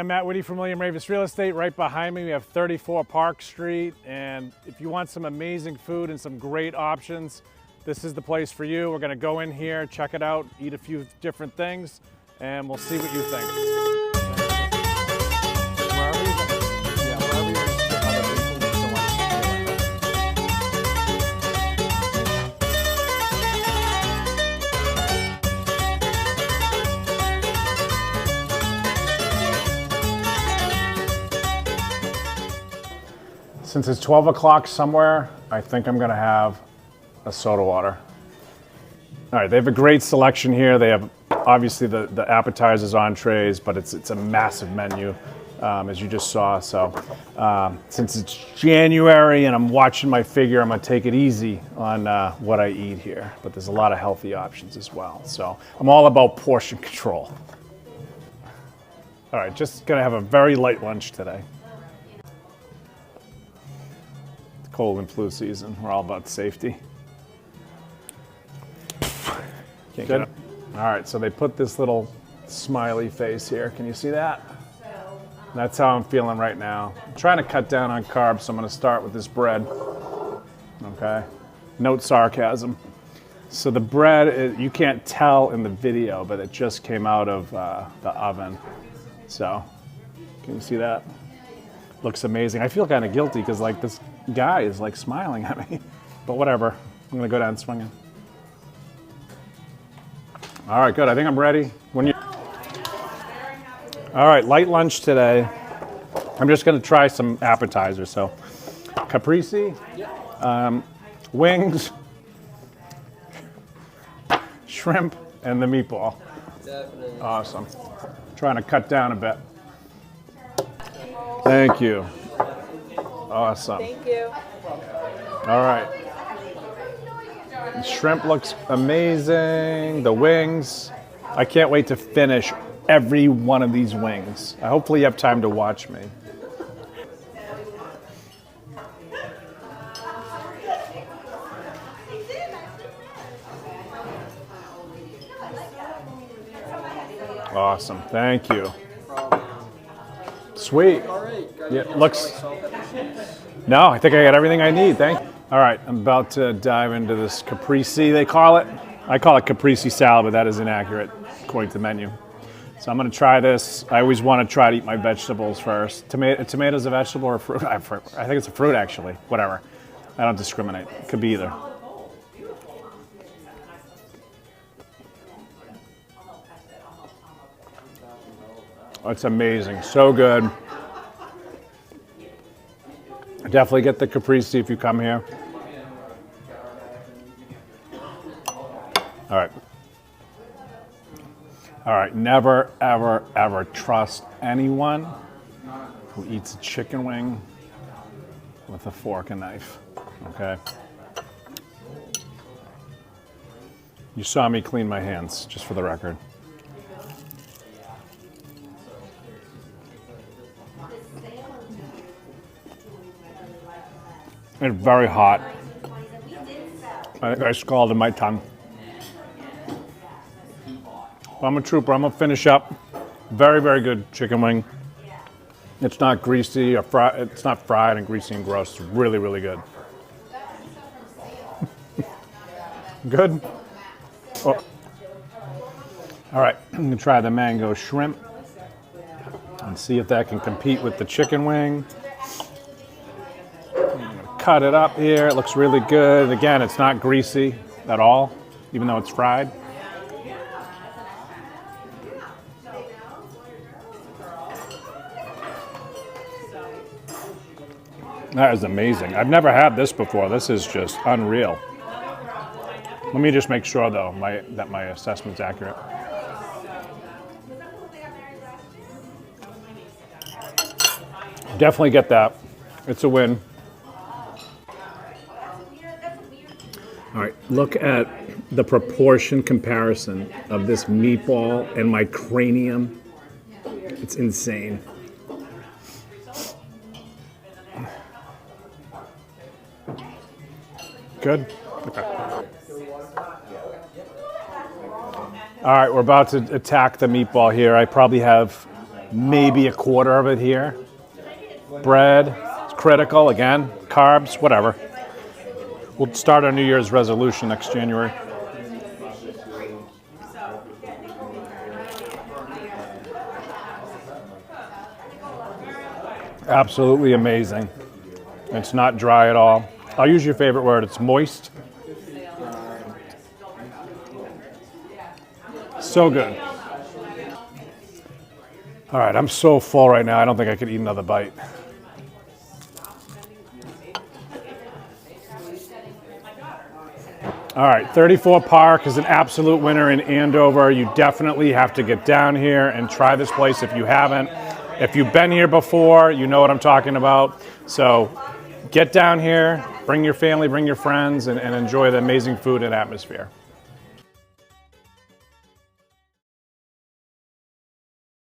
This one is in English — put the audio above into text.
I'm Matt Witte from William Ravis Real Estate. Right behind me, we have 34 Park Street. And if you want some amazing food and some great options, this is the place for you. We're gonna go in here, check it out, eat a few different things, and we'll see what you think. Since it's 12 o'clock somewhere, I think I'm gonna have a soda water. All right, they have a great selection here. They have obviously the appetizers, entrees, but it's a massive menu, as you just saw. So since it's January and I'm watching my figure, I'm gonna take it easy on what I eat here. But there's a lot of healthy options as well. So I'm all about portion control. All right, just gonna have a very light lunch today. Cold and flu season. We're all about safety. Can't get it. All right, so they put this little smiley face here. Can you see that? That's how I'm feeling right now. I'm trying to cut down on carbs, so I'm gonna start with this bread. Okay, note sarcasm. So the bread, you can't tell in the video, but it just came out of the oven. So, can you see that? Looks amazing. I feel kind of guilty because like this guy is like smiling at me, but whatever. I'm gonna go down swinging. All right, good. I think I'm ready. All right, light lunch today. I'm just gonna try some appetizers. So, caprese, wings, shrimp, and the meatball. Definitely. Awesome. Trying to cut down a bit. Thank you. Awesome. Thank you. All right. The shrimp looks amazing. The wings. I can't wait to finish every one of these wings. Hopefully you have time to watch me. Awesome. Thank you. Sweet. Yeah, looks. No, I think I got everything I need. Thank you. All right, I'm about to dive into this caprese, they call it. I call it caprese salad, but that is inaccurate according to the menu. So I'm going to try this. I always want to try to eat my vegetables first. Tomatoes a vegetable or a fruit? I think it's a fruit, actually. Whatever. I don't discriminate. It could be either. Oh, it's amazing. So good. Definitely get the caprese if you come here. All right. All right. Never, ever, ever trust anyone who eats a chicken wing with a fork and knife. Okay? You saw me clean my hands, just for the record. It's very hot. I think I scalded my tongue. I'm a trooper. I'm gonna finish up. Very, very good chicken wing. It's not greasy or fried. It's not fried and greasy and gross. It's really, really good. Good. Oh. All right, I'm gonna try the mango shrimp and see if that can compete with the chicken wing. Cut it up here. It looks really good. Again, it's not greasy at all, even though it's fried. That is amazing. I've never had this before. This is just unreal. Let me just make sure, though, that my assessment's accurate. Definitely get that. It's a win. All right, look at the proportion comparison of this meatball and my cranium. It's insane. Good? Okay. All right, we're about to attack the meatball here. I probably have maybe a quarter of it here. Bread, it's critical, again, carbs, whatever. We'll start our New Year's resolution next January. Absolutely amazing. It's not dry at all. I'll use your favorite word, it's moist. So good. All right, I'm so full right now, I don't think I could eat another bite. All right, 34 Park is an absolute winner in Andover. You definitely have to get down here and try this place if you haven't. If you've been here before, you know what I'm talking about. So get down here, bring your family, bring your friends, and enjoy the amazing food and atmosphere.